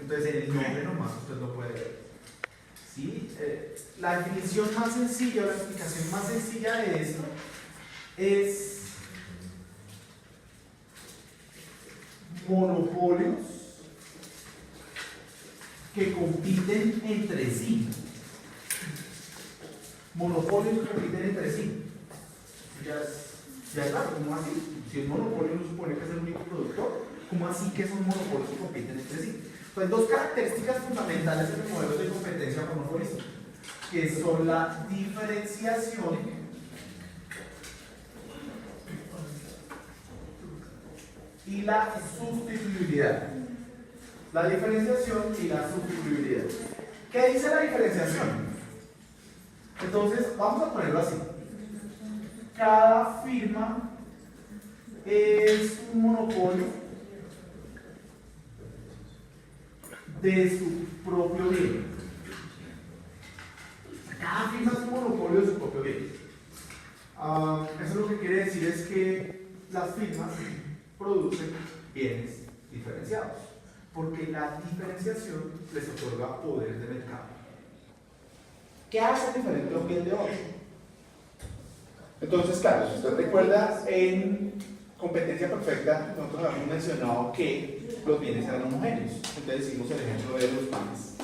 Entonces en el nombre nomás usted lo puede ver. ¿Sí? La definición más sencilla, o la explicación más sencilla de esto es monopolios que compiten entre sí. Monopolios que compiten entre sí. Ya está, ¿cómo así? Si el monopolio no supone que es el único productor, ¿cómo así que son monopolios que compiten entre sí? Entonces, dos características fundamentales en el modelo de competencia monopolista, que son la diferenciación y la sustituibilidad. La diferenciación y la sustituibilidad. ¿Qué dice la diferenciación? Entonces, vamos a ponerlo así. Cada firma es un monopolio de su propio bien. Cada firma es un monopolio de su propio bien. Eso lo que quiere decir es que las firmas producen bienes diferenciados, porque la diferenciación les otorga poder de mercado. ¿Qué hace diferente a un bien de otro? Entonces, claro, si usted recuerda, en competencia perfecta nosotros habíamos mencionado que los bienes eran homogéneos. Entonces hicimos el ejemplo de los panes.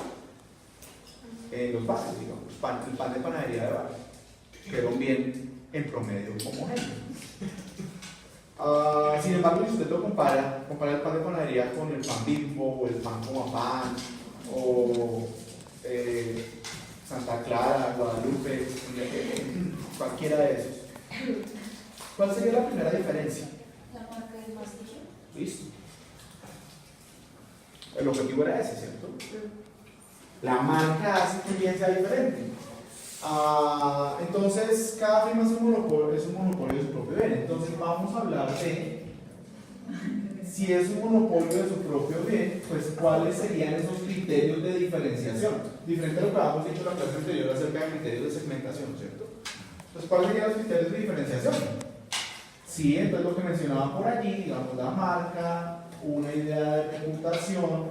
Los panes, digamos, el pan de panadería de barrio, que era un bien en promedio homogéneo. Sin embargo, si usted lo compara el pan de panadería con el pan Bimbo, o el pan Comapán, o Santa Clara, Guadalupe, cualquiera de esos, ¿cuál sería la primera diferencia? La marca es más pequeña. Listo. El objetivo era ese, ¿cierto? La marca hace que un bien sea diferente. Entonces, cada firma es un monopolio de su propio bien. Entonces, vamos a hablar de si es un monopolio de su propio bien, pues cuáles serían esos criterios de diferenciación. Diferente a lo que habíamos dicho en la clase anterior acerca de criterios de segmentación, ¿cierto? Entonces, ¿cuáles serían los criterios de diferenciación? Sí, entonces lo que mencionaba por allí, digamos, la marca, una idea de reputación,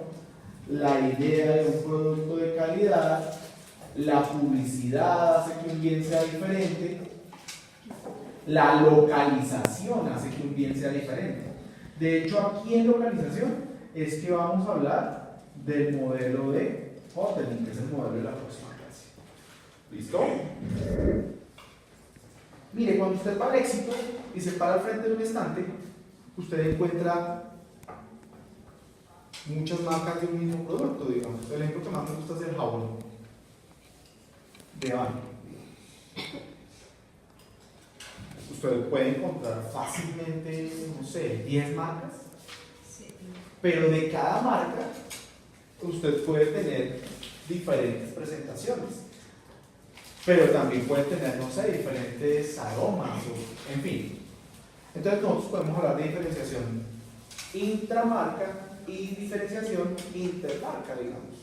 la idea de un producto de calidad, la publicidad hace que un bien sea diferente, la localización hace que un bien sea diferente. De hecho, aquí en localización es que vamos a hablar del modelo de Hotelling, que es el modelo de la próxima clase. ¿Listo? Mire, cuando usted va al Éxito y se para al frente de un estante, usted encuentra muchas marcas de un mismo producto, digamos. El ejemplo que más me gusta es el jabón de baño. Usted puede encontrar fácilmente, no sé, 10 marcas, pero de cada marca usted puede tener diferentes presentaciones, pero también puede tener, no sé, diferentes aromas, o, en fin. Entonces nosotros podemos hablar de diferenciación intramarca y diferenciación intermarca, digamos.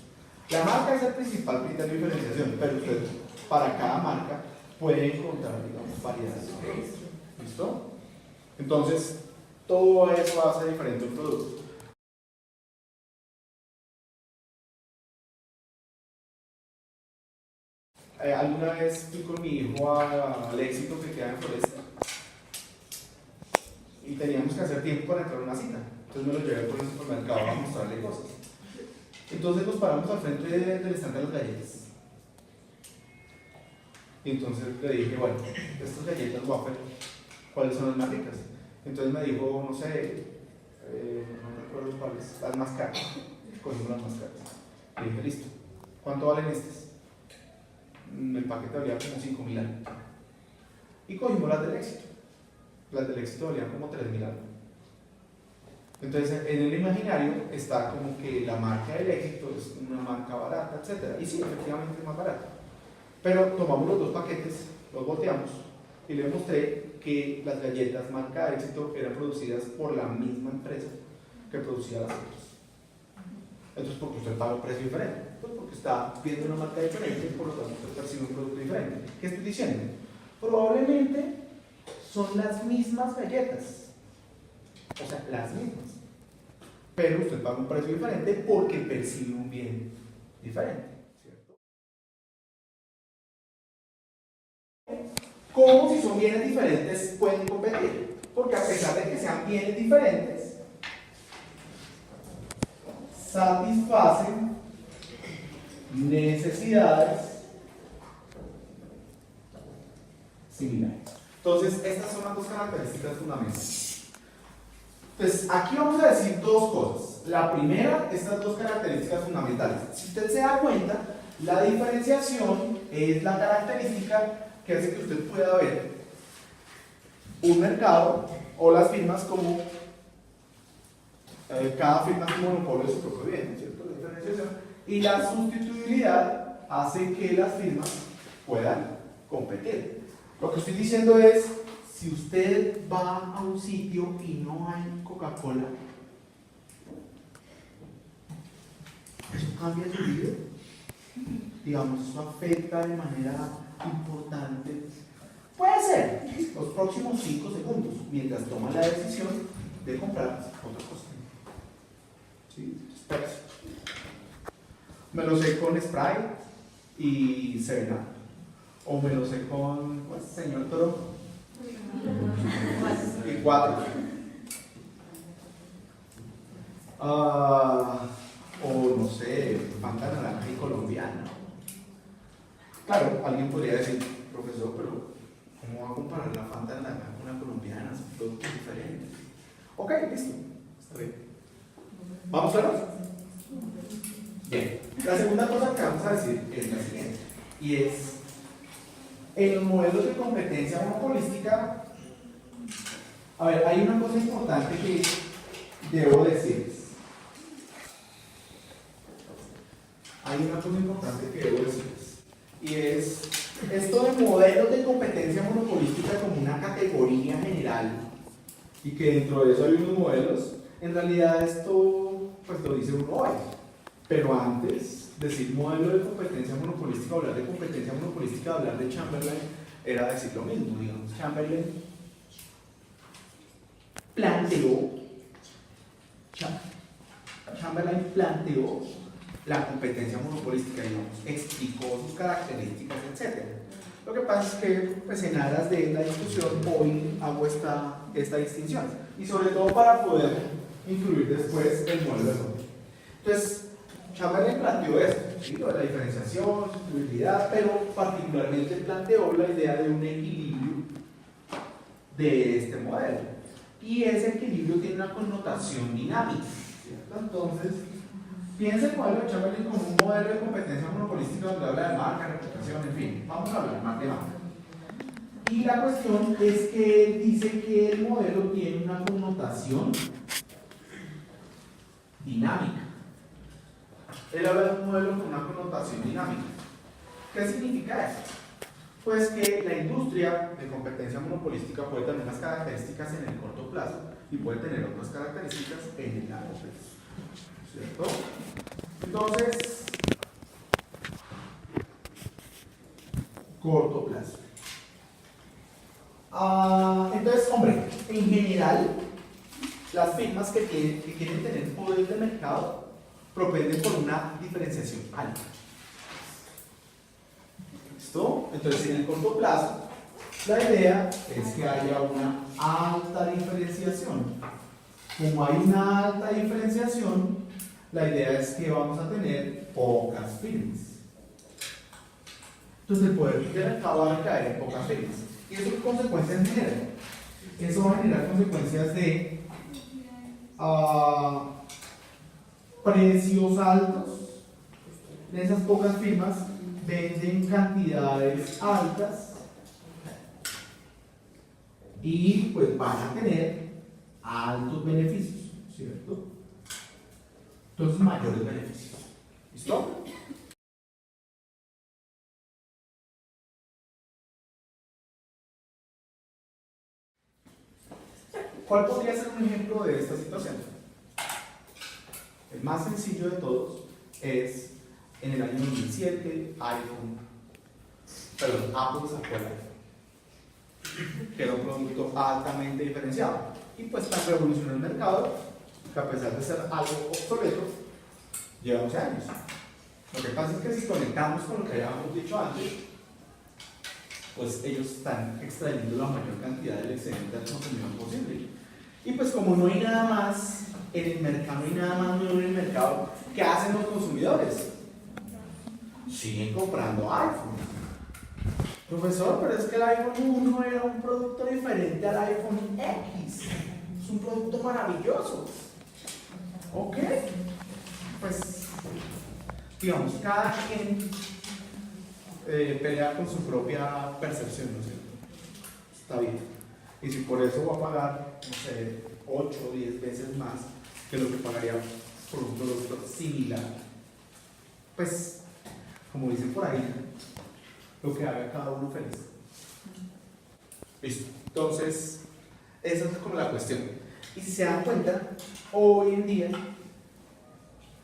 La marca es el principal criterio de diferenciación, pero usted para cada marca puede encontrar, digamos, variedades. ¿Listo? Entonces, todo eso hace diferente un producto. Alguna vez fui con mi hijo al Éxito que queda en Floresta y teníamos que hacer tiempo para entrar a una cita. Entonces me lo llevé por el supermercado a mostrarle cosas. Entonces nos paramos al frente del estante de las galletas. Y entonces le dije, bueno, estas galletas wafer, ¿cuáles son las más ricas? Entonces me dijo, no sé, no recuerdo cuáles, las más caras. Cogimos las más caras. Le dije, listo, ¿cuánto valen estas? El paquete valía como 5.000 algo. Y cogimos las del Éxito. Las del Éxito valían como 3.000 algo. Entonces, en el imaginario está como que la marca del Éxito es una marca barata, etc. Y sí, efectivamente es más barata. Pero tomamos los dos paquetes, los volteamos y le mostré que las galletas marca Éxito eran producidas por la misma empresa que producía las otras. Entonces, porque usted paga un precio diferente, pues porque está viendo una marca diferente, por lo tanto usted percibe un producto diferente. ¿Qué estoy diciendo? Probablemente son las mismas galletas, o sea, las mismas, pero usted paga un precio diferente porque percibe un bien diferente, ¿cierto? ¿Cómo si son bienes diferentes pueden competir? Porque a pesar de que sean bienes diferentes, satisfacen necesidades similares. Entonces, estas son las dos características fundamentales. Entonces, aquí vamos a decir dos cosas. La primera, estas dos características fundamentales. Si usted se da cuenta, la diferenciación es la característica que hace que usted pueda ver un mercado o las firmas como cada firma es un monopolio de su propio bien, ¿cierto? La diferenciación. Y la sustituibilidad hace que las firmas puedan competir. Lo que estoy diciendo es, si usted va a un sitio y no hay Coca-Cola, ¿eso cambia su vida? Digamos, ¿eso afecta de manera importante? Puede ser, los próximos 5 segundos, mientras toma la decisión de comprar otra cosa. ¿Sí? Pepsi. Me lo sé con Sprite y 7-Up. O me lo sé con, pues, señor Toro. Y 4. O no sé, Fanta naranja y colombiana. Claro, alguien podría decir, profesor, pero ¿cómo va a comparar la Fanta naranja con la colombiana? Son productos diferentes. Ok, listo. Está bien. ¿Vamos a ver? Bien. La segunda cosa que vamos a decir es la siguiente. Y es, en los modelos de competencia monopolística, a ver, hay una cosa importante que debo decirles. Hay una cosa importante que debo decirles. Y es esto de modelos de competencia monopolística como una categoría general y que dentro de eso hay unos modelos. En realidad esto pues lo dice uno hoy. Pero antes, decir modelo de competencia monopolística, hablar de competencia monopolística, hablar de Chamberlain, era decir lo mismo, digamos. Chamberlain planteó la competencia monopolística, digamos, explicó sus características, etc. Lo que pasa es que, pues, en aras de la discusión, hoy hago esta distinción. Y sobre todo para poder incluir después el modelo de competencia. Entonces, Chamberlain planteó esto, ¿sí? Lo de la diferenciación, sustituibilidad, pero particularmente planteó la idea de un equilibrio de este modelo. Y ese equilibrio tiene una connotación dinámica, ¿cierto? Entonces, piensa el modelo de Chamberlain como un modelo de competencia monopolística donde habla de marca, reputación, en fin, vamos a hablar más de marca. Y la cuestión es que él dice que el modelo tiene una connotación dinámica. Él habla de un modelo con una connotación dinámica. ¿Qué significa eso? Pues que la industria de competencia monopolística puede tener unas características en el corto plazo y puede tener otras características en el largo plazo, ¿cierto? Entonces, corto plazo. Entonces, hombre, en general, las firmas que quieren tener poder de mercado propenden por una diferenciación alta. ¿Listo? Entonces, en el corto plazo, la idea es que haya una alta diferenciación. Como hay una alta diferenciación, la idea es que vamos a tener pocas firmas. Entonces, el poder de mercado va a caer en pocas firmas. ¿Y eso qué consecuencias genera? Eso va a generar consecuencias de precios altos. De esas pocas firmas venden cantidades altas y pues van a tener altos beneficios, ¿cierto? Entonces, mayores beneficios. ¿Listo? ¿Cuál podría ser un ejemplo de esta situación? El más sencillo de todos es en el año 2007, Apple sacó el iPhone, que era un producto altamente diferenciado. Y pues para revolucionar el mercado, que a pesar de ser algo obsoleto, lleva 11 años. Lo que pasa es que si conectamos con lo que habíamos dicho antes, pues ellos están extrayendo la mayor cantidad del excedente al consumidor posible. Y pues como no hay nada más en el mercado, no hay nada más nuevo en el mercado, ¿qué hacen los consumidores? Siguen comprando iPhone. Profesor, pero es que el iPhone 1 era un producto diferente al iPhone X. Es un producto maravilloso. Ok. Pues, digamos, cada quien pelea con su propia percepción, ¿no es cierto? Está bien. Y si por eso va a pagar, no sé, 8 o 10 veces más que lo que pagaría por un producto similar, pues, como dicen por ahí, lo que haga cada uno feliz. Listo. Entonces, esa es como la cuestión. Y si se dan cuenta, hoy en día,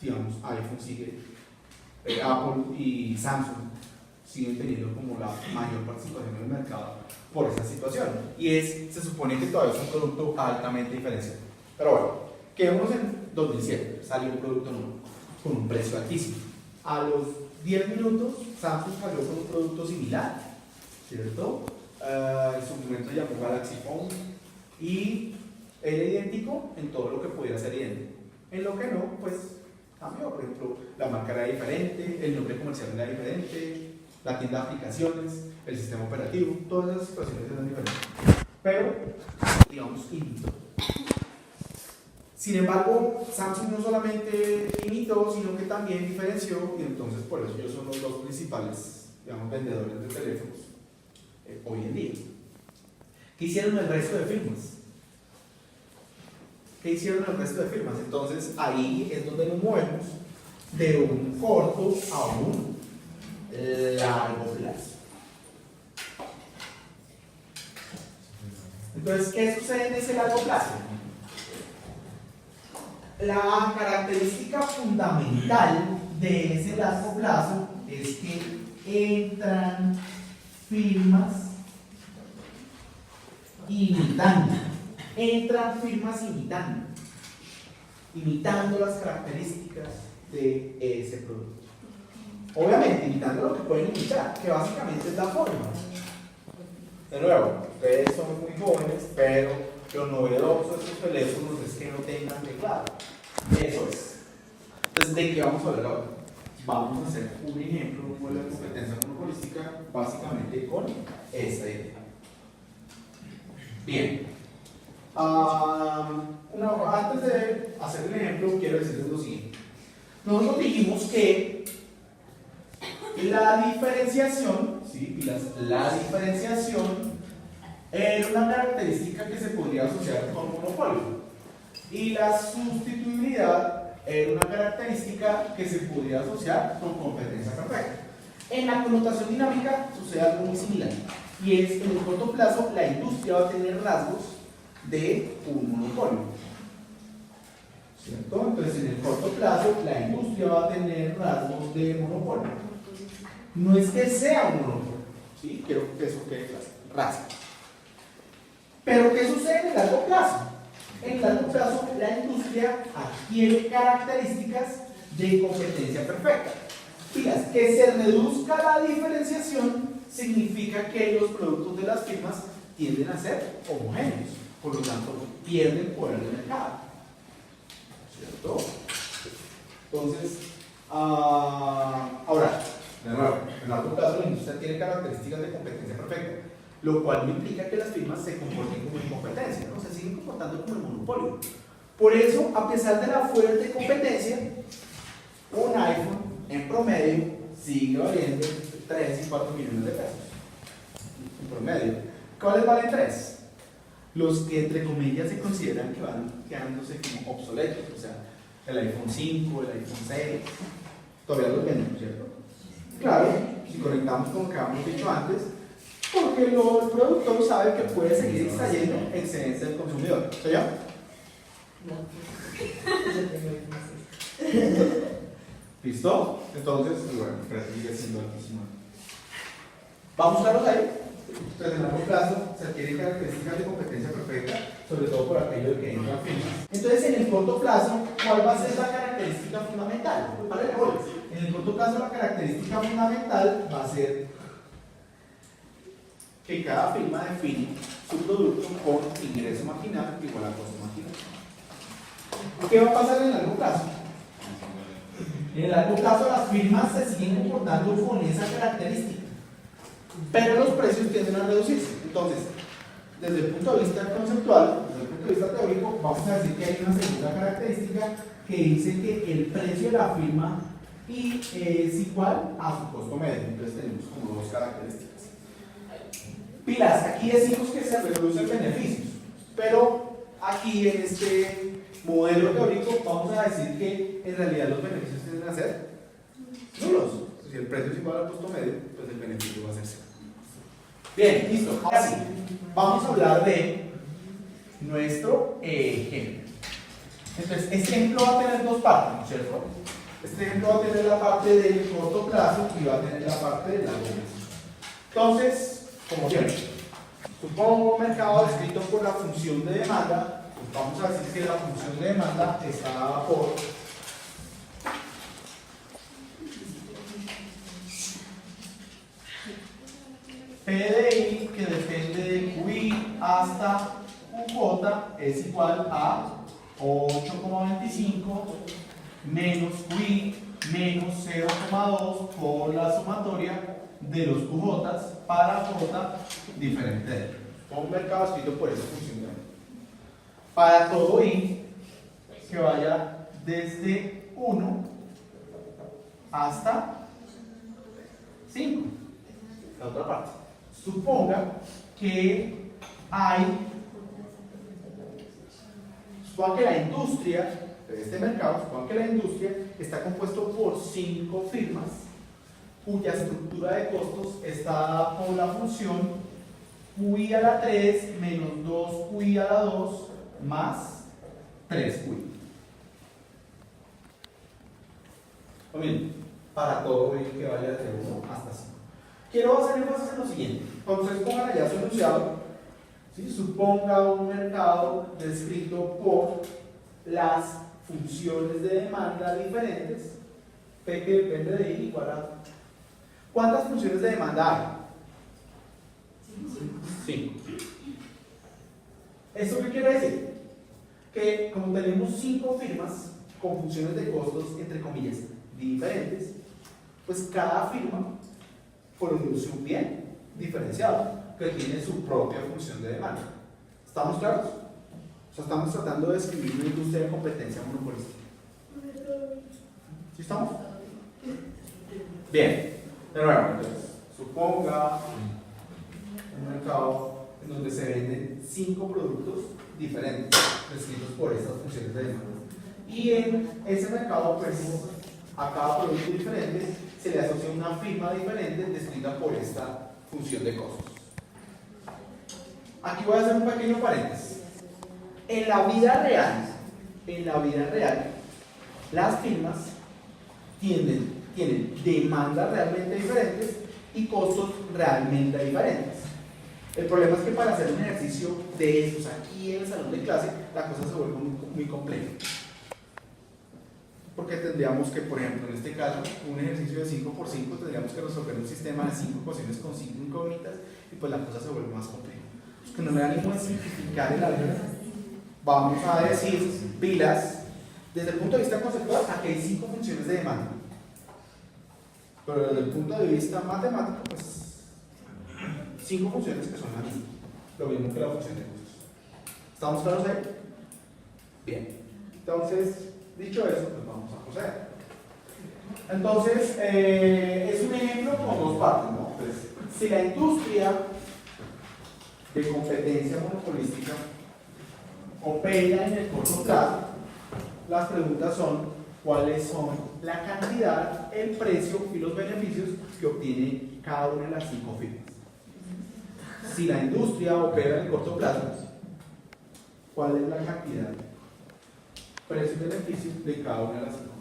digamos, iPhone sigue, Apple y Samsung siguen teniendo como la mayor participación en el mercado por esa situación. Y se supone que todavía es un producto altamente diferenciado. Pero bueno, quedémonos en 2007, salió un producto nuevo, con un precio altísimo. A los 10 minutos, Samsung salió con un producto similar, ¿cierto? En su momento llamó Galaxy Phone y era idéntico en todo lo que podía ser idéntico. En lo que no, pues cambió. Por ejemplo, la marca era diferente, el nombre comercial era diferente, la tienda de aplicaciones, el sistema operativo, todas esas situaciones eran diferentes. Pero, digamos, imitó. Sin embargo, Samsung no solamente imitó, sino que también diferenció, y entonces por eso ellos son los dos principales, digamos, vendedores de teléfonos hoy en día. ¿Qué hicieron el resto de firmas? ¿Qué hicieron el resto de firmas? Entonces ahí es donde nos movemos de un corto a un largo plazo. Entonces, ¿qué sucede en ese largo plazo? La característica fundamental de ese largo plazo es que entran firmas imitando. Entran firmas imitando las características de ese producto. Obviamente, imitando lo que pueden imitar, que básicamente es la forma. De nuevo, ustedes son muy jóvenes, pero lo novedoso de estos teléfonos es que no tengan teclado. Eso es. Entonces, ¿de qué vamos a hablar ahora? Vamos a hacer un ejemplo, un modelo de competencia monopolística, básicamente con esta idea. Bien. Antes de hacer el ejemplo, quiero decirles lo siguiente. Nosotros dijimos que la diferenciación, ¿sí? La diferenciación era una característica que se podría asociar con monopolio. Y la sustituibilidad era una característica que se podía asociar con competencia perfecta. En la connotación dinámica sucede algo muy similar. Y es que en el corto plazo la industria va a tener rasgos de un monopolio. ¿Cierto? Entonces en el corto plazo la industria va a tener rasgos de monopolio. No es que sea un monopolio, ¿sí? Quiero que eso quede claro. Rasgos. Pero ¿qué sucede en el largo plazo? En el largo plazo la industria adquiere características de competencia perfecta. Fíjate, que se reduzca la diferenciación significa que los productos de las firmas tienden a ser homogéneos, por lo tanto pierden poder de mercado, ¿cierto? Entonces, ahora, de nuevo, en largo plazo la industria tiene características de competencia perfecta, lo cual no implica que las firmas se comporten como en competencia, ¿no? Se siguen comportando como en monopolio. Por eso, a pesar de la fuerte competencia, un iPhone en promedio sigue valiendo 3 y 4 millones de pesos. En promedio. ¿Cuáles valen 3? Los que entre comillas se consideran que van quedándose como obsoletos, o sea, el iPhone 5, el iPhone 6, todavía los venden, ¿cierto? Claro, si conectamos con lo que habíamos dicho antes, porque el productor sabe que puede seguir extrayendo excedente del consumidor. ¿Soy yo? ¿Listo? Entonces, bueno, pero sigue siendo altísimo. Vamos a buscarlos ahí. Entonces, en largo plazo se adquieren características de competencia perfecta, sobre todo por aquello de que entran firmas. Entonces, en el corto plazo, ¿cuál va a ser la característica fundamental? En el corto plazo, la característica fundamental va a ser que cada firma define su producto con ingreso marginal igual a costo marginal. ¿Qué va a pasar en el largo plazo? En el largo plazo las firmas se siguen comportando con esa característica, pero los precios tienden a reducirse. Entonces, desde el punto de vista conceptual, desde el punto de vista teórico, vamos a decir que hay una segunda característica que dice que el precio de la firma es igual a su costo medio. Entonces tenemos como dos características. Pilas, aquí decimos que se reducen beneficios, pero aquí en este modelo teórico vamos a decir que en realidad los beneficios tienden a ser nulos. Si el precio es igual al costo medio, pues el beneficio va a ser cero. Bien, listo. Ahora sí, vamos a hablar de nuestro ejemplo. Entonces, este ejemplo va a tener dos partes, ¿no es cierto? Este ejemplo va a tener la parte del corto plazo y va a tener la parte del largo plazo. Entonces, como siempre, supongo un mercado descrito por la función de demanda, pues vamos a decir que la función de demanda está dada por P de I, que depende de QI hasta QJ, es igual a 8,25 menos QI menos 0,2 por la sumatoria de los QJ para J diferente de él. Un mercado escrito por esa función de demanda. Para todo I, que vaya desde 1 hasta 5. La otra parte. Suponga que la industria de este mercado, suponga que la industria está compuesto por 5 firmas cuya estructura de costos está dada por la función QI a la 3 menos 2QI a la 2 más 3QI. Miren, para todo I que vaya de 1 hasta 5. Quiero hacer énfasis en lo siguiente. Cuando ustedes pongan allá su enunciado, ¿sí? Suponga un mercado descrito por las funciones de demanda diferentes, P que depende de I igual a... ¿Cuántas funciones de demanda hay? 5. ¿Eso qué quiere decir? Que como tenemos 5 firmas con funciones de costos, entre comillas, diferentes, pues cada firma produce un bien diferenciado que tiene su propia función de demanda. ¿Estamos claros? O sea, estamos tratando de describir una industria de competencia monopolística. ¿Sí estamos? Bien. De nuevo, entonces, suponga un mercado en donde se venden 5 productos diferentes descritos por estas funciones de demanda. Y en ese mercado, pues, a cada producto diferente se le asocia una firma diferente descrita por esta función de costos. Aquí voy a hacer un pequeño paréntesis. En la vida real, las firmas tienen demandas realmente diferentes y costos realmente diferentes. El problema es que para hacer un ejercicio de esos aquí en el salón de clase, la cosa se vuelve muy compleja. Porque tendríamos que, por ejemplo, en este caso, un ejercicio de 5×5, tendríamos que resolver un sistema de 5 ecuaciones con 5 incógnitas y pues la cosa se vuelve más compleja. Pues que no me da ánimo de simplificar el álgebra, vamos a decir, pilas, desde el punto de vista conceptual, aquí hay 5 funciones de demanda. Pero desde el punto de vista matemático, pues 5 funciones que son las mismas, lo mismo que la función de costos. ¿Estamos claros ahí? Bien. Entonces, dicho eso, pues vamos a proceder. Entonces, es un ejemplo con dos partes, ¿no? Entonces, si la industria de competencia monopolística opera en el corto plazo, las preguntas son: ¿cuáles son la cantidad, el precio y los beneficios que obtiene cada una de las 5 firmas? Si la industria opera en el corto plazo, ¿cuál es la cantidad, precio y beneficio de cada una de las 5 firmas?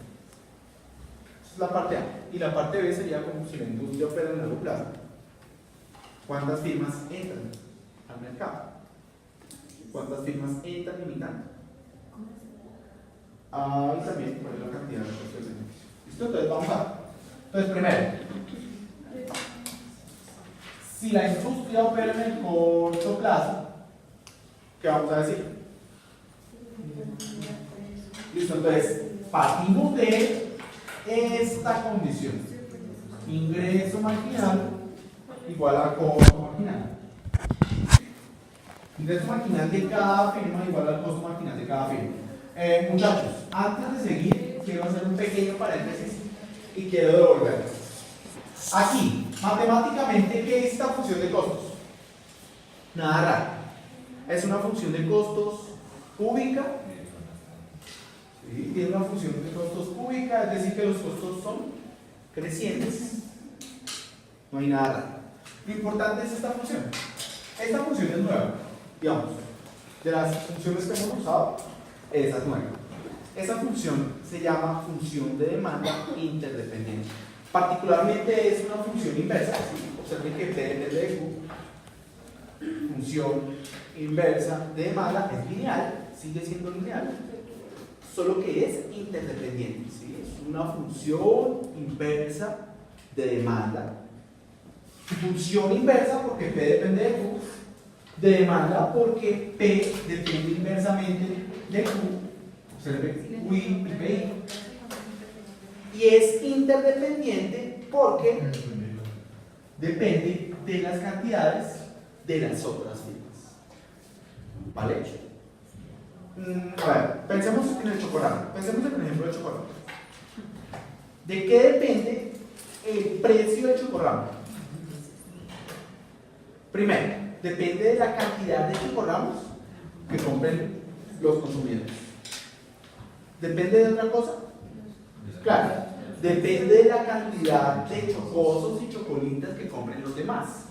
Esa es la parte A. Y la parte B sería como si la industria opera en el largo plazo. ¿Cuántas firmas entran al mercado? ¿Cuántas firmas entran imitando? Y también cuál es la cantidad de recursos del beneficio. ¿Listo? Entonces vamos a. Entonces, primero, si la industria opera en el corto plazo, ¿qué vamos a decir? Listo, entonces partimos de esta condición: ingreso marginal igual a costo marginal. Ingreso marginal de cada firma igual al costo marginal de cada firma. Muchachos, antes de seguir, quiero hacer un pequeño paréntesis y quiero devolver. Aquí, matemáticamente, ¿qué es esta función de costos? Nada raro. Es una función de costos cúbica. ¿Sí? Tiene una función de costos cúbica, es decir, que los costos son crecientes. No hay nada raro. Lo importante es esta función. Esta función es nueva. Digamos, de las funciones que hemos usado, esa es nueva. Esa función se llama función de demanda interdependiente. Particularmente es una función inversa. ¿Sí? Observen que P depende de Q. Función inversa de demanda es lineal, sigue siendo lineal, solo que es interdependiente. ¿Sí? Es una función inversa de demanda. Función inversa porque P depende de Q. De demanda porque P depende inversamente de Q. Observen Q y PI. Y es interdependiente porque depende de las cantidades de las otras firmas. ¿Vale? A ver, pensemos en el chocorramo. Pensemos en el ejemplo del chocorramo. ¿De qué depende el precio del chocorramo? Primero, depende de la cantidad de chocorramos que compren los consumidores. ¿Depende de otra cosa? Claro, depende de la cantidad de chocosos y chocolitas que compren los demás.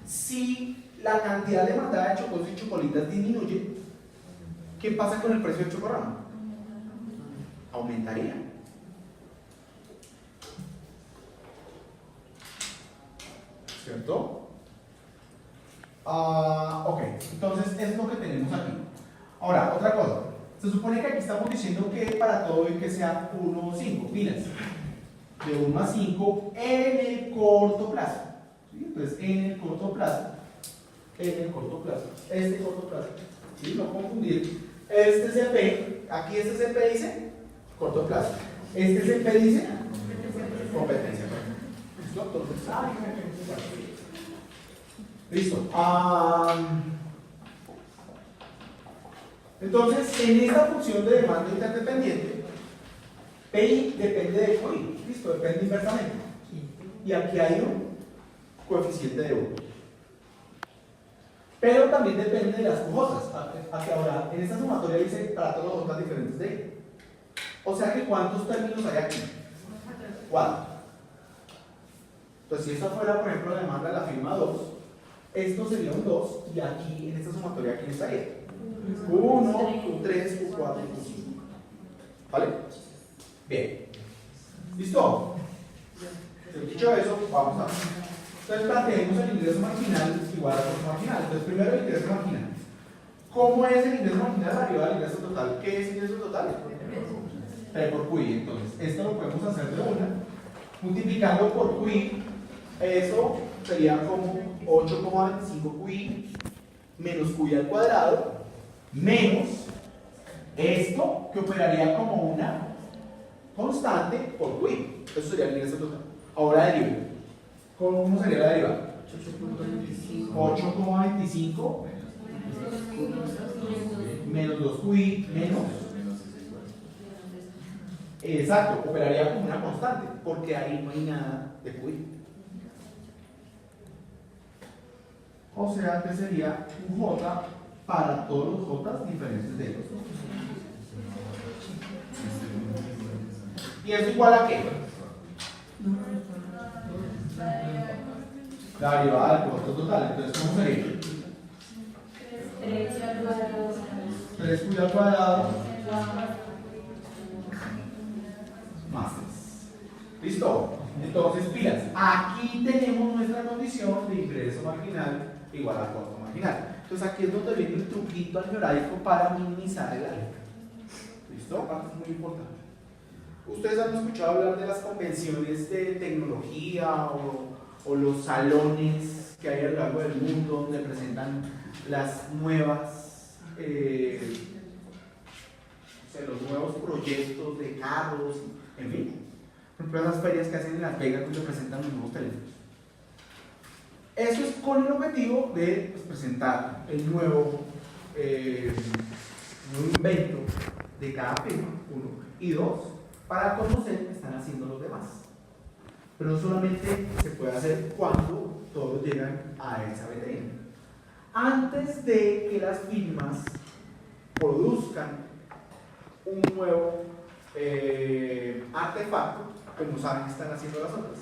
Si la cantidad demandada de chocosos y chocolitas disminuye, ¿qué pasa con el precio del chocorramo? Aumentaría. ¿Cierto? Ok, entonces es lo que tenemos aquí. Ahora, otra cosa. Se supone que aquí estamos diciendo que para todo hay que sea 1 o 5 pilas. De 1 a 5 en el corto plazo. ¿Sí? Entonces, en el corto plazo. Este corto plazo. ¿Sí? No confundir. Este CP, aquí este CP dice corto plazo. Este CP dice competencia. ¿Listo? Entonces, listo. Entonces, en esta función de demanda interdependiente, PI depende de QI. Listo, depende inversamente. Y aquí hay un coeficiente de 1. Pero también depende de las cosas. Hacia ahora, en esta sumatoria dice para todas las otras diferentes de I. O sea que ¿cuántos términos hay aquí? 4. Entonces, si esta fuera, por ejemplo, la demanda de la firma 2, esto sería un 2, y aquí, en esta sumatoria, ¿quién estaría? 1, Q3, Q4 y Q5. ¿Vale? Bien. ¿Listo? Dicho eso, vamos a ver. Entonces planteemos el ingreso marginal igual al costo marginal. Entonces primero el ingreso marginal. ¿Cómo es el ingreso marginal arriba del ingreso total? ¿Qué es ingreso total? P por QI. Entonces, esto lo podemos hacer de una. Multiplicando por QI, eso sería como 8,25 QI menos QI al cuadrado, menos esto que operaría como una constante por QI. Eso sería el ingreso total. Ahora deriva. ¿Cómo sería la derivada? 8,25 menos 2 QI menos. Exacto, operaría como una constante, porque ahí no hay nada de QI. O sea que sería un J para todos los J diferentes de los. ¿Y eso igual a qué? La derivada del costo total. Entonces, ¿cómo sería? 3 QI al cuadrado más 3. ¿Listo? Entonces, pilas, aquí tenemos nuestra condición de ingreso marginal igual a costo marginal. Entonces, aquí es donde viene el truquito algebraico para minimizar el alfa. ¿Listo? Parte es muy importante. Ustedes han escuchado hablar de las convenciones de tecnología o los salones que hay a lo largo del mundo donde presentan las nuevas, los nuevos proyectos de carros, en fin. Por ejemplo, las ferias que hacen en Las Vegas donde presentan los nuevos teléfonos. Eso es con el objetivo de presentar el nuevo invento de cada firma, uno, y dos, para conocer qué están haciendo los demás. Pero no solamente se puede hacer cuando todos llegan a esa vitrina. Antes de que las firmas produzcan un nuevo artefacto, pues no saben qué están haciendo las otras.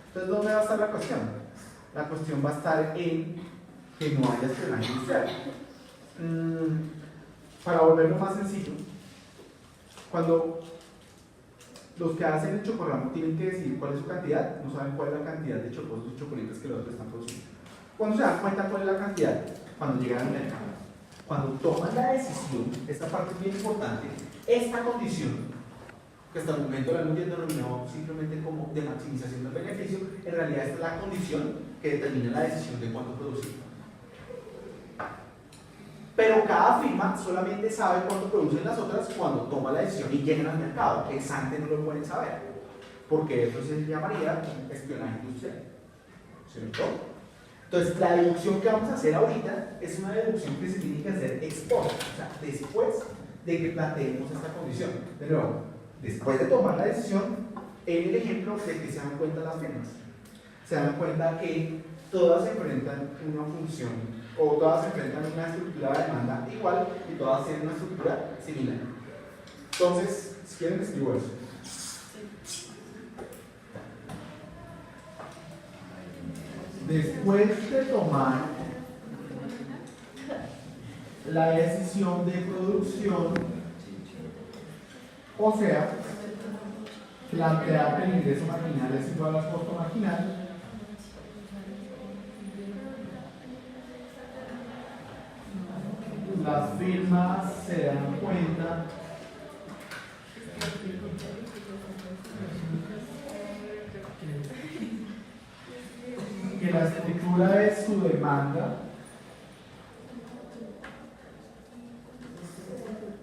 Entonces, ¿dónde va a estar la cuestión? La cuestión va a estar en que no haya espionaje industrial. Para volverlo más sencillo, cuando los que hacen el chocorramo tienen que decidir cuál es su cantidad, no saben cuál es la cantidad de chocolitas que los otros están produciendo. ¿Cuándo se dan cuenta cuál es la cantidad? Cuando llegan al mercado. Cuando toman la decisión, esta parte es bien importante, esta condición, que hasta el momento la hemos denominado simplemente como de maximización del beneficio, en realidad esta es la condición que determina la decisión de cuánto producir. Pero cada firma solamente sabe cuánto producen las otras cuando toma la decisión y llegan al mercado. Ex ante no lo pueden saber, porque eso se llamaría espionaje industrial. ¿Cierto? Entonces, la deducción que vamos a hacer ahorita es una deducción que se tiene que hacer ex post, o sea, después de que planteemos esta condición. De nuevo, después de tomar la decisión, en el ejemplo de que se dan cuenta las firmas, se dan cuenta que todas enfrentan una función o todas enfrentan una estructura de demanda igual y todas tienen una estructura similar. Entonces, si quieren, escribo eso. Después de tomar la decisión de producción, o sea, plantear que el ingreso marginal es igual al costo marginal, las firmas se dan cuenta que la estructura es su demanda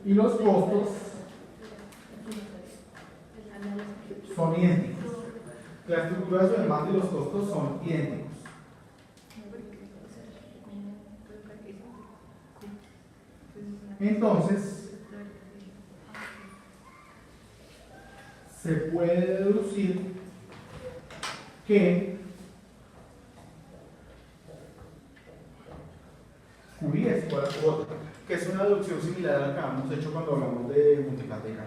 y los costos son idénticos. La estructura de su demanda y los costos son idénticos. Entonces, se puede deducir que QI es igual a Q, que es una deducción similar a la que habíamos hecho cuando hablamos de multiplata y K.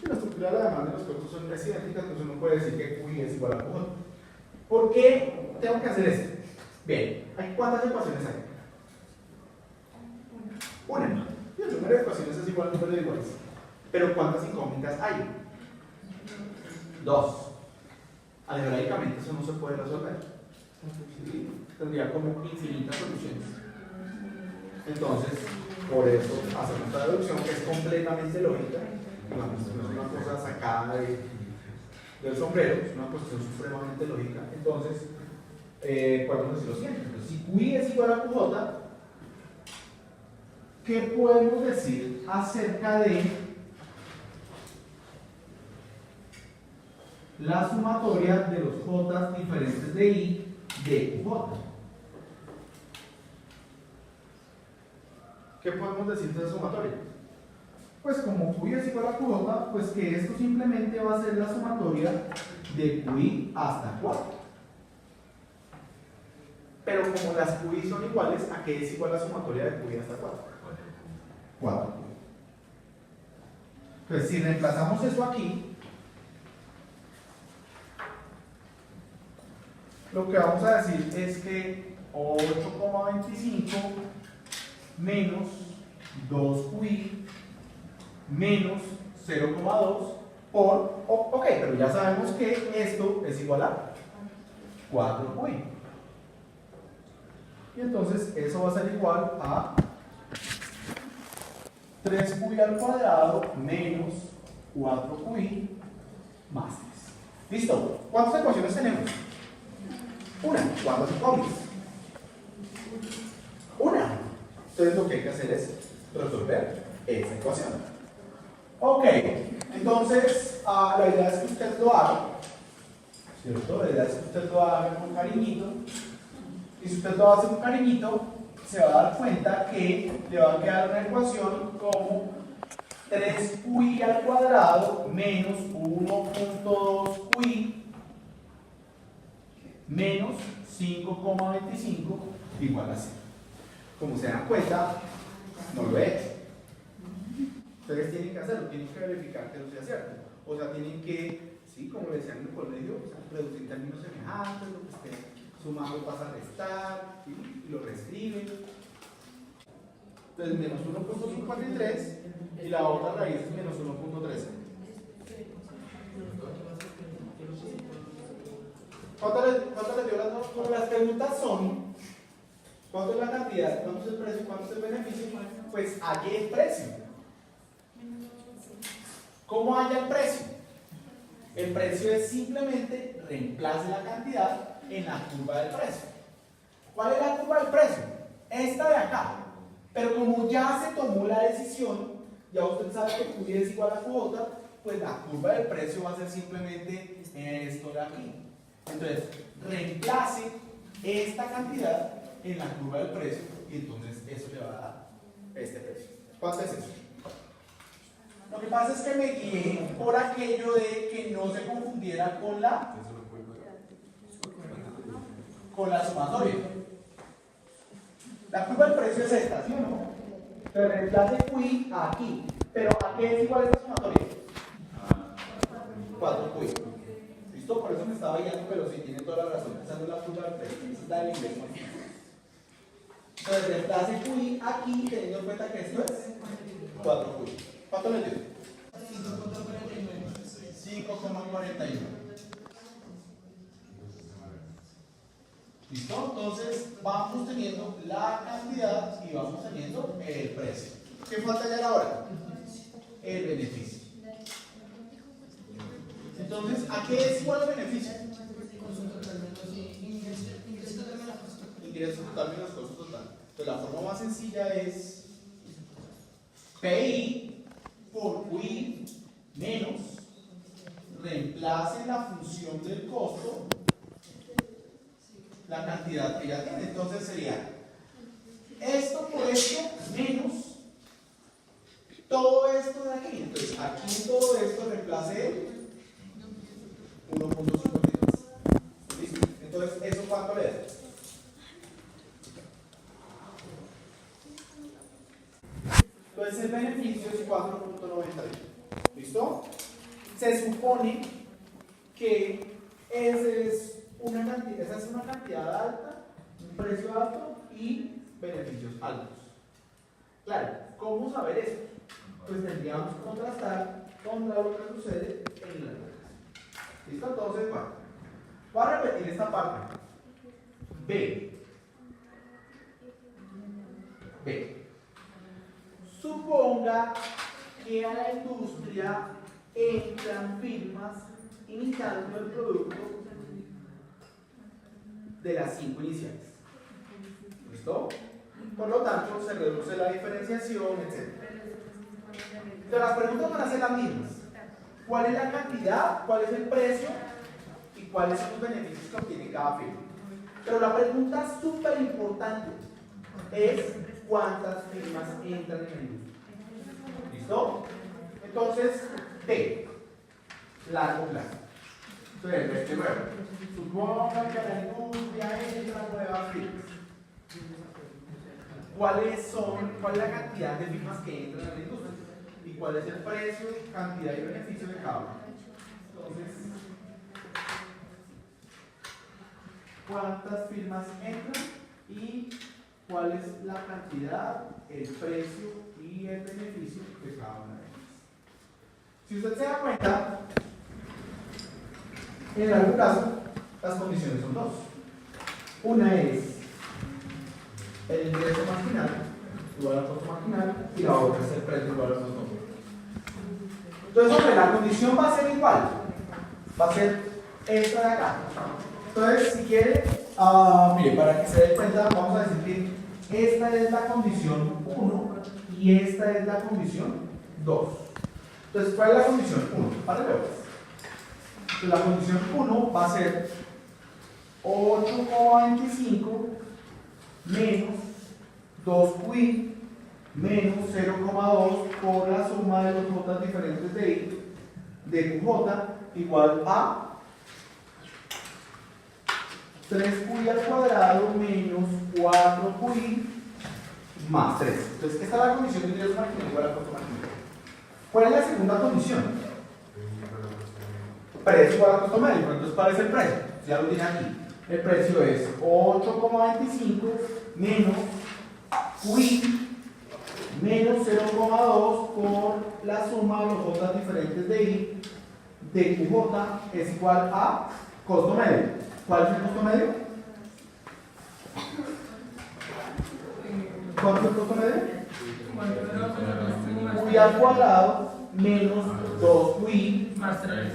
Si la estructura de la demanda y los costos son idénticas, entonces uno puede decir que QI es igual a Q. ¿Por qué tengo que hacer esto? Bien, ¿cuántas ecuaciones hay? Una. Y el número de ecuaciones es igual al número de iguales. Pero ¿cuántas incógnitas hay? Dos. Algebraicamente eso no se puede resolver. ¿Sí? Tendría como infinitas soluciones. Entonces, por eso hacemos esta deducción que es completamente lógica. No es una cosa sacada del sombrero, es una cuestión supremamente lógica. Entonces, podemos decir lo siguiente. Entonces, si QI es igual a QJ, ¿qué podemos decir acerca de la sumatoria de los J diferentes de I de QJ? ¿Qué podemos decir de esa sumatoria? Pues como QI es igual a QJ, pues que esto simplemente va a ser la sumatoria de QI hasta 4. Pero como las QI son iguales, ¿a qué es igual la sumatoria de QI hasta 4? 4. Entonces, si reemplazamos eso aquí, lo que vamos a decir es que 8,25 menos 2QI menos 0,2 ok, pero ya sabemos que esto es igual a 4Q. Y entonces eso va a ser igual a 3Q al cuadrado menos 4Q más 3. ¿Listo? ¿Cuántas ecuaciones tenemos? Una. ¿Cuántas comes? Una. Entonces lo que hay que hacer es resolver esa ecuación. Ok, entonces la idea es que usted lo haga, ¿cierto? La idea es que usted lo haga con cariñito. Y si usted lo hace con cariñito, se va a dar cuenta que le va a quedar una ecuación como 3Q al cuadrado menos 1.2Q menos 5,25 igual a 0. Como se dan cuenta, no lo he hecho. Ustedes tienen que hacerlo, tienen que verificar que no sea cierto. O sea, tienen que, sí, como le decían en el colegio, o sea, reducir términos semejantes, lo que esté sumando pasa a restar, ¿sí? Y lo reescriben. Entonces, menos 1.53 y la otra raíz es menos 1.13. ¿Cuánto les dio las dos? Como las preguntas son, ¿cuánto es la cantidad? ¿Cuánto es el precio? ¿Cuánto es el beneficio? Pues hallé el precio. ¿Cómo halla el precio? El precio es simplemente reemplace la cantidad en la curva del precio. ¿Cuál es la curva del precio? Esta de acá. Pero como ya se tomó la decisión, ya usted sabe que Q es igual a cuota, pues la curva del precio va a ser simplemente esto de aquí. Entonces, reemplace esta cantidad en la curva del precio y entonces eso le va a dar este precio. ¿Cuánto es eso? Lo que pasa es que me guié por aquello de que no se confundiera con la sumatoria. La curva del precio es esta, ¿sí o no? Entonces reemplace Q aquí. Pero ¿a qué es igual esta sumatoria? 4Q. ¿Listo? Por eso me estaba guiando, pero sí tiene toda la razón. Esa no es la curva del precio, esa es la del inglés. Entonces reemplace Q aquí, teniendo en cuenta que esto es 4Q. ¿Cuánto le dio? 5,41. ¿Listo? Entonces vamos teniendo la cantidad y vamos teniendo el precio. ¿Qué falta ya ahora? El beneficio. Entonces, ¿a qué es igual el beneficio? Ingreso total menos costo total. Entonces la forma más sencilla es PI por QI menos reemplace la función del costo la cantidad que ya tiene. Entonces sería esto por esto menos todo esto de aquí. Entonces aquí en todo esto reemplace 1.53. ¿Listo? Entonces, ¿eso cuánto le da? Entonces el beneficio es 4.91. ¿Listo? Se supone que esa es una cantidad alta, un precio alto y beneficios altos. Claro, ¿cómo saber eso? Pues tendríamos que contrastar contra lo que sucede en la regla. ¿Listo? Entonces, bueno, voy a repetir esta parte. B. Suponga que a la industria entran firmas imitando el producto de las 5 iniciales. ¿Listo? Por lo tanto, se reduce la diferenciación, etc. Entonces, las preguntas van a ser las mismas. ¿Cuál es la cantidad? ¿Cuál es el precio? ¿Y cuáles son los beneficios que obtiene cada firma? Pero la pregunta súper importante es ¿cuántas firmas entran en la industria? ¿Listo? Entonces, D. Largo plazo. Entonces, de nuevo, suponga que la industria entra nuevas firmas. ¿Cuál es la cantidad de firmas que entran en la industria? ¿Y cuál es el precio, cantidad y beneficio de cada una? Entonces, ¿cuántas firmas entran? Y cuál es la cantidad, el precio y el beneficio de cada una de ellas. Si usted se da cuenta, en el largo plazo, las condiciones son dos. Una es el ingreso marginal igual al costo marginal y la otra es el precio igual al costo. Entonces, hombre, la condición va a ser igual. Va a ser esta de acá. Entonces, si quiere, mire, para que se dé cuenta, vamos a decir que esta es la condición 1 y esta es la condición 2. Entonces, ¿cuál es la condición 1? Para ver. Entonces, la condición 1 va a ser 8,25 menos 2QI menos 0,2 por la suma de los J diferentes de I de QJ igual a 3QI al cuadrado menos 4QI más 3. Entonces, esta es la condición de ingreso marginal igual al costo marginal. ¿Cuál es la segunda condición? Precio igual al costo medio. Entonces, ¿cuál es el precio? Ya lo tiene aquí. El precio es 8,25 menos QI menos 0,2 por la suma de los J diferentes de I de QJ es igual a costo medio. ¿Cuál es el costo medio? ¿Cuánto es el costo medio? QI al cuadrado menos 2QI más 3.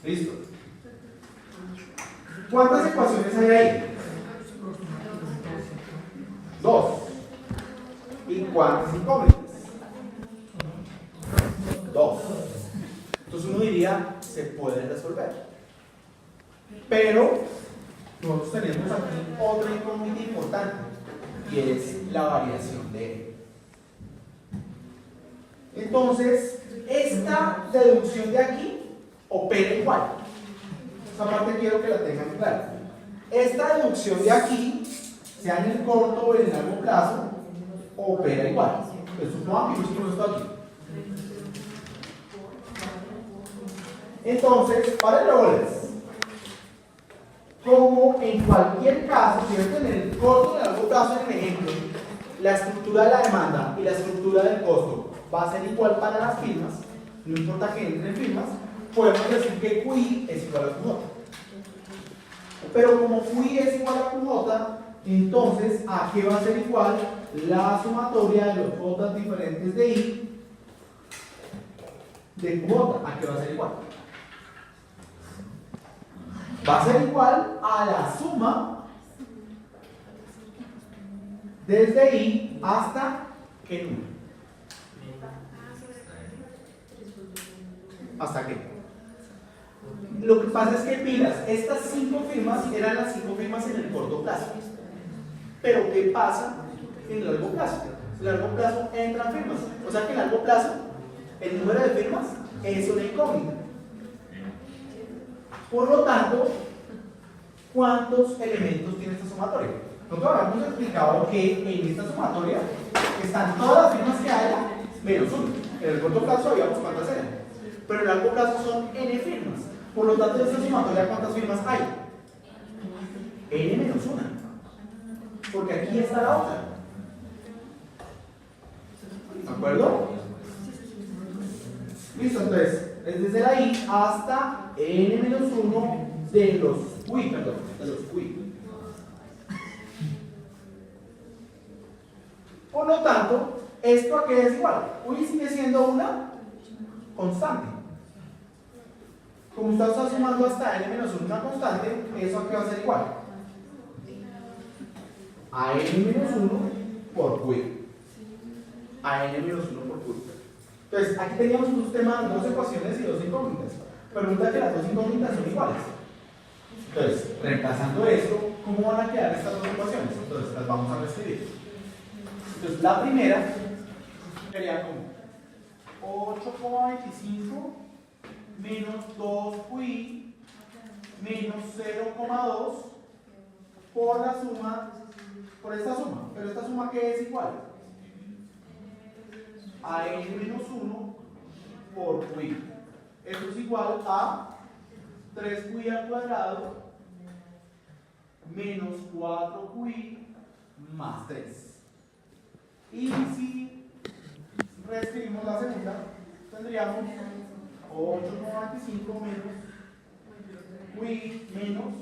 ¿Listo? ¿Cuántas ecuaciones hay ahí? 2. ¿Y cuántas incógnitas? 2. Entonces uno diría, se puede resolver. Pero nosotros tenemos aquí otra incógnita importante y es la variación de E. Entonces, esta deducción de aquí opera igual. Esa parte quiero que la tengan clara. Esta deducción de aquí, sea en el corto o en el largo plazo, opera igual. Esto no aquí, esto no está aquí. Entonces, para el roles, como en cualquier caso, si debe tener el corto y el largo plazo en el ejemplo, la estructura de la demanda y la estructura del costo va a ser igual para las firmas, no importa que entren firmas, podemos decir que QI es igual a QJ. Pero como QI es igual a QJ, entonces ¿a qué va a ser igual la sumatoria de los J diferentes de I de QJ? ¿A qué va a ser igual? Va a ser igual a la suma desde I hasta ¿qué número? ¿Hasta qué? Lo que pasa es que pilas, estas 5 firmas eran las 5 firmas en el corto plazo. Pero ¿qué pasa en el largo plazo? En el largo plazo entran firmas. O sea que en el largo plazo el número de firmas es una incógnita. Por lo tanto, ¿cuántos elementos tiene esta sumatoria? Nosotros habíamos explicado que en esta sumatoria están todas las firmas que haya menos 1. En el corto plazo habíamos cuántas eran, pero en el largo plazo son n firmas. Por lo tanto, en esta sumatoria, ¿cuántas firmas hay? N menos 1. Porque aquí está la otra. ¿De acuerdo? Listo, entonces, es desde la I hasta N menos 1 de los QI, perdón, de los QI. Por lo tanto, ¿esto a qué es igual? QI sigue siendo una constante. Como usted está sumando hasta N menos 1 una constante, ¿eso a qué va a ser igual? A N menos 1 por QI. A N menos 1 por QI. Entonces, aquí teníamos un sistema de 2 ecuaciones y 2 incógnitas. Pero resulta que las 2 incógnitas son iguales. Entonces, reemplazando esto, ¿cómo van a quedar estas 2 ecuaciones? Entonces, las vamos a reescribir. Entonces, la primera sería como 8,25 menos 2QI menos 0,2 por la suma, por esta suma. Pero esta suma ¿qué es igual? A N menos 1 por QI. Esto es igual a 3QI al cuadrado menos 4QI más 3. Y si reescribimos la segunda, tendríamos 8,95 menos QI menos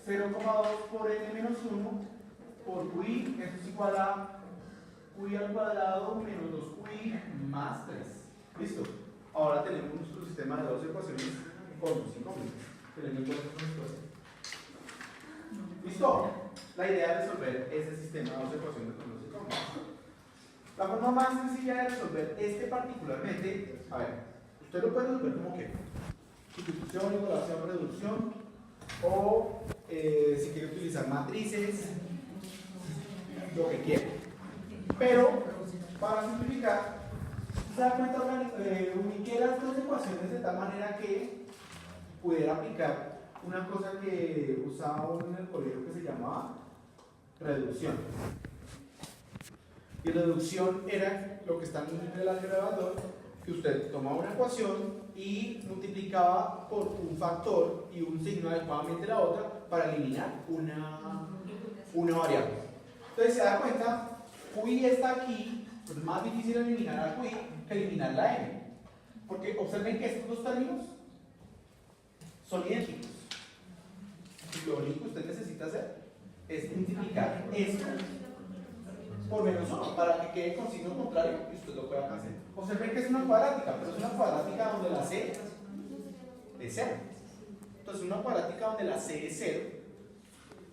0,2 por n menos 1 por QI, eso es igual a QI al cuadrado menos 2QI más 3. ¿Listo? Ahora tenemos nuestro sistema de dos ecuaciones con los incógnitos. Teniendo en cuenta esta situación. ¿Listo? La idea es resolver ese sistema de dos ecuaciones con los incógnitos. La forma más sencilla de resolver este particularmente, a ver, usted lo puede resolver como que sustitución, igualación, reducción, o si quiere utilizar matrices, lo que quiera. Pero, para simplificar, se da cuenta, uniqué las dos ecuaciones de tal manera que pudiera aplicar una cosa que usaba en el colegio que se llamaba reducción. Y reducción era lo que está en el elevador, que usted tomaba una ecuación y multiplicaba por un factor y un signo adecuadamente la otra para eliminar una variable. Entonces se da cuenta, QI está aquí, pues es más difícil eliminar a QI que eliminar la M. Porque observen que estos dos términos son idénticos. Y lo único que usted necesita hacer es multiplicar esto por menos 1 para que quede con signo contrario y usted lo pueda cancelar. Observen que es una cuadrática, pero es una cuadrática donde la C es 0. Entonces, una cuadrática donde la C es 0,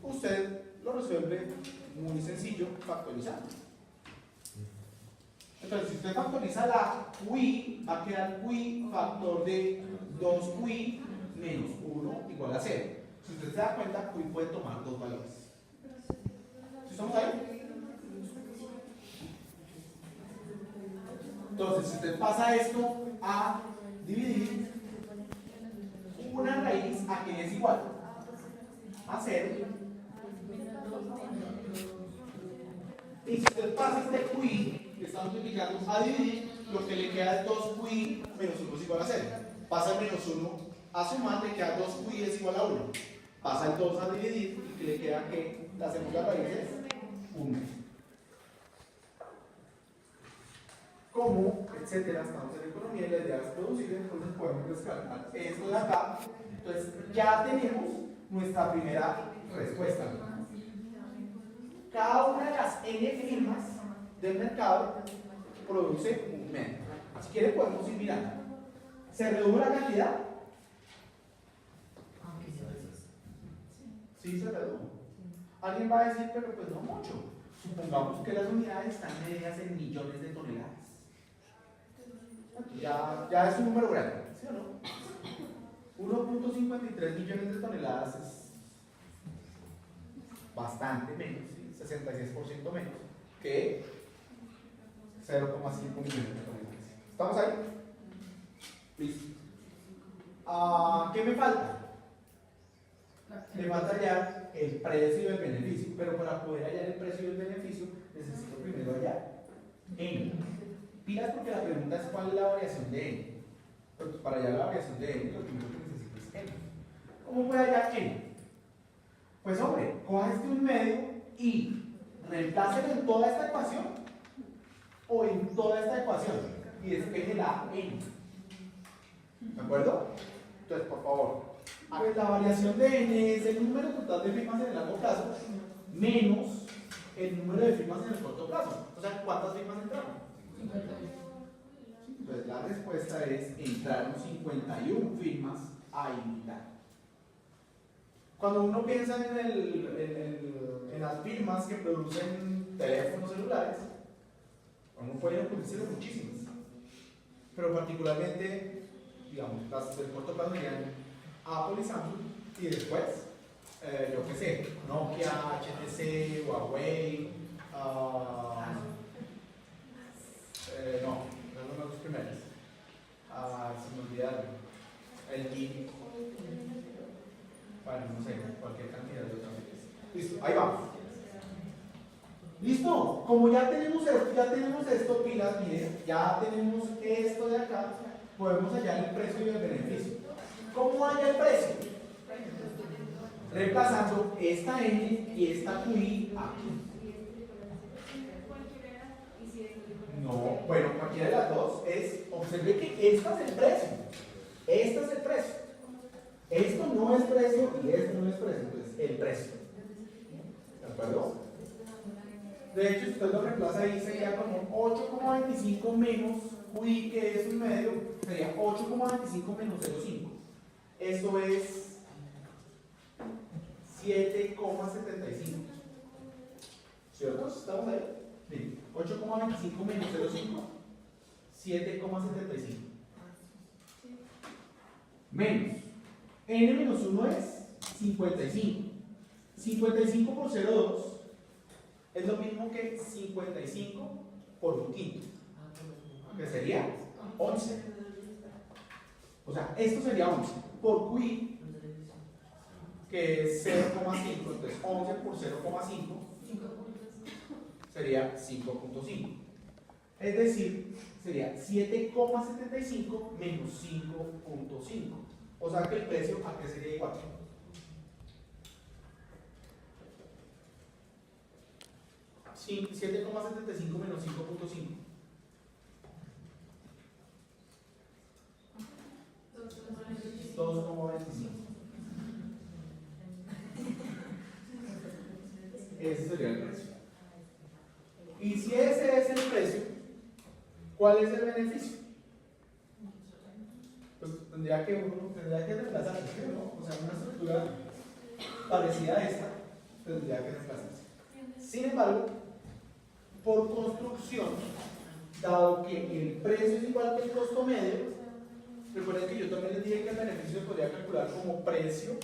usted lo resuelve muy sencillo factorizando. Entonces, si usted factoriza la QI, va a quedar QI factor de 2QI menos 1 igual a 0. Si usted se da cuenta, QI puede tomar dos valores. ¿Sí estamos ahí? Entonces, si usted pasa esto a dividir una raíz a que es igual a 0, y si usted pasa este QI que está multiplicando a dividir, lo que le queda es 2QI menos 1 es igual a 0. Pasa el menos 1 a sumar, le queda 2QI es igual a 1. Pasa el 2 a dividir y que le queda que la segunda raíz es 1. Como, etcétera, estamos en economía y la idea es producir, entonces podemos descartar esto de acá. Entonces ya tenemos nuestra primera respuesta. Cada una de las n firmas del mercado produce un medio. Si quiere podemos ir mirando. ¿Se redujo la cantidad? Sí, se redujo. Alguien va a decir, pero pues no mucho. Supongamos que las unidades están medidas en millones de toneladas. Ya es un número grande, ¿sí o no? 1.53 millones de toneladas es bastante menos, ¿sí? 66% menos que 0,5 millones de toneladas. ¿Estamos ahí? Listo. ¿Qué me falta? Me falta hallar el precio y el beneficio, pero para poder hallar el precio y el beneficio necesito primero hallar n. Pilas porque la pregunta es cuál es la variación de n. Pues para hallar la variación de n, lo primero que necesito es n. ¿Cómo puedo hallar n? Pues hombre, coja este un medio y reemplácelo en toda esta ecuación o en toda esta ecuación y despeje la n. ¿De acuerdo? Entonces, por favor, pues la variación de n es el número total de firmas en el largo plazo menos el número de firmas en el corto plazo. O sea, ¿cuántas firmas entraron? Entonces la respuesta es entraron 51 firmas a imitar. Cuando uno piensa en las firmas que producen teléfonos celulares, uno puede ocurrirse muchísimas, pero particularmente, digamos, las del corto plazo serían Apple y Samsung, y después, yo qué sé, Nokia, HTC, Huawei, no son los primeros. Se me olvidaron. LG. Bueno, no sé, cualquier cantidad de otras. Listo, ahí vamos. Listo, como ya tenemos esto, pilas, miren, ya tenemos esto de acá, podemos hallar el precio y el beneficio. ¿Cómo halla el precio? Reemplazando esta N y esta QI aquí. No, bueno, cualquiera de las dos es, observe que este es el precio. Este es el precio. Esto no es precio y esto no es precio. Entonces, el precio. ¿De acuerdo? De hecho, si usted lo reemplaza ahí, sería como 8,25 menos QI, que es un medio, sería 8,25 menos 0,5. Esto es 7,75. ¿Cierto? ¿Estamos ahí? Bien. 8,25 menos 0,5, 7,75. Menos. N menos 1 es 55. 55 por 0,2 es lo mismo que 55 por un quinto, que sería 11. O sea, esto sería 11 por QI, que es 0,5. Entonces 11 por 0,5 sería 5,5. Es decir, sería 7,75 menos 5,5. O sea que el precio a qué sería igual. Sí, 7,75 menos 5,5. 2,25. Ese sería el precio. Y si ese es el precio, ¿cuál es el beneficio? Pues tendría que reemplazarse, ¿no? O sea, una estructura parecida a esta tendría que reemplazarse. Sin embargo, por construcción, dado que el precio es igual que el costo medio, recuerden que yo también les dije que el beneficio se podría calcular como precio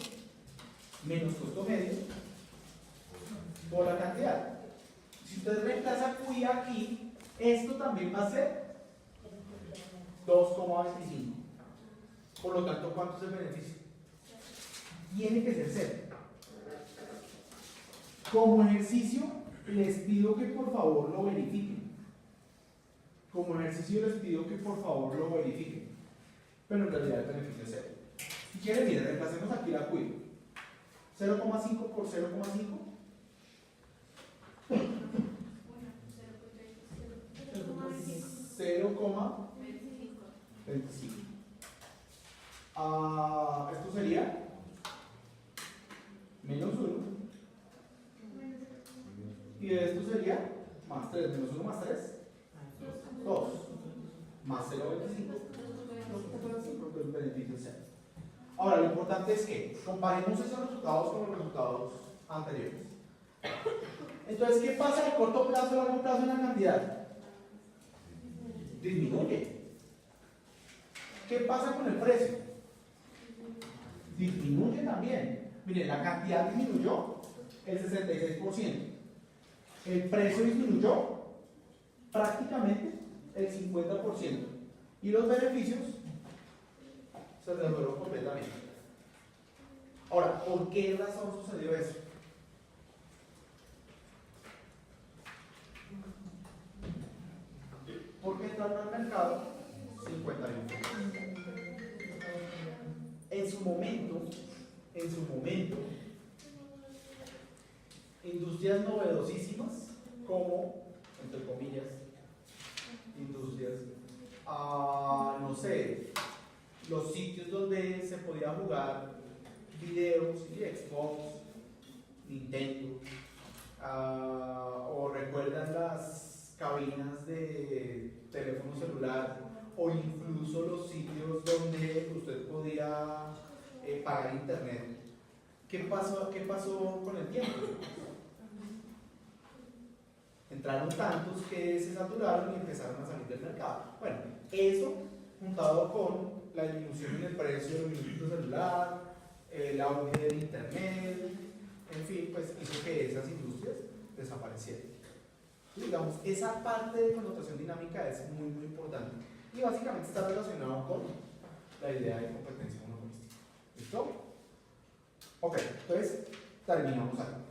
menos costo medio por la cantidad. Si usted reemplaza QI aquí, esto también va a ser 2,25. Por lo tanto, ¿cuánto es el beneficio? Tiene que ser 0. Como ejercicio, les pido que por favor lo verifiquen. Como ejercicio les pido que por favor lo verifiquen. Pero en realidad el beneficio es 0. Si quieren, miren, reemplacemos aquí la QI. 0,5 por 0,5. 0,25. Esto sería menos 1. Y esto sería más 3. Menos 1 más 3. 2. Más 0,25. 2,25. El beneficio es 0. Ahora, lo importante es que comparemos esos resultados con los resultados anteriores. Entonces, ¿qué pasa de corto plazo a largo plazo en la cantidad? Disminuye. ¿Qué pasa con el precio? Disminuye también. Miren, la cantidad disminuyó el 66%. El precio disminuyó prácticamente el 50%. Y los beneficios se redujeron completamente. Ahora, ¿por qué razón sucedió eso? Porque entraron al mercado 51. En su momento, industrias novedosísimas, como, entre comillas, industrias, no sé, los sitios donde se podía jugar videos, ¿sí? Xbox, Nintendo, o recuerdan las cabinas de teléfono celular, o incluso los sitios donde usted podía pagar internet. ¿Qué pasó con el tiempo? Entraron tantos que se saturaron y empezaron a salir del mercado. Bueno, eso juntado con la disminución en el precio del minuto celular, el auge del internet, en fin, pues hizo que esas industrias desaparecieran. Y digamos, esa parte de connotación dinámica es muy, muy importante. Y básicamente está relacionado con la idea de competencia monopolista. ¿Listo? Ok, entonces terminamos aquí.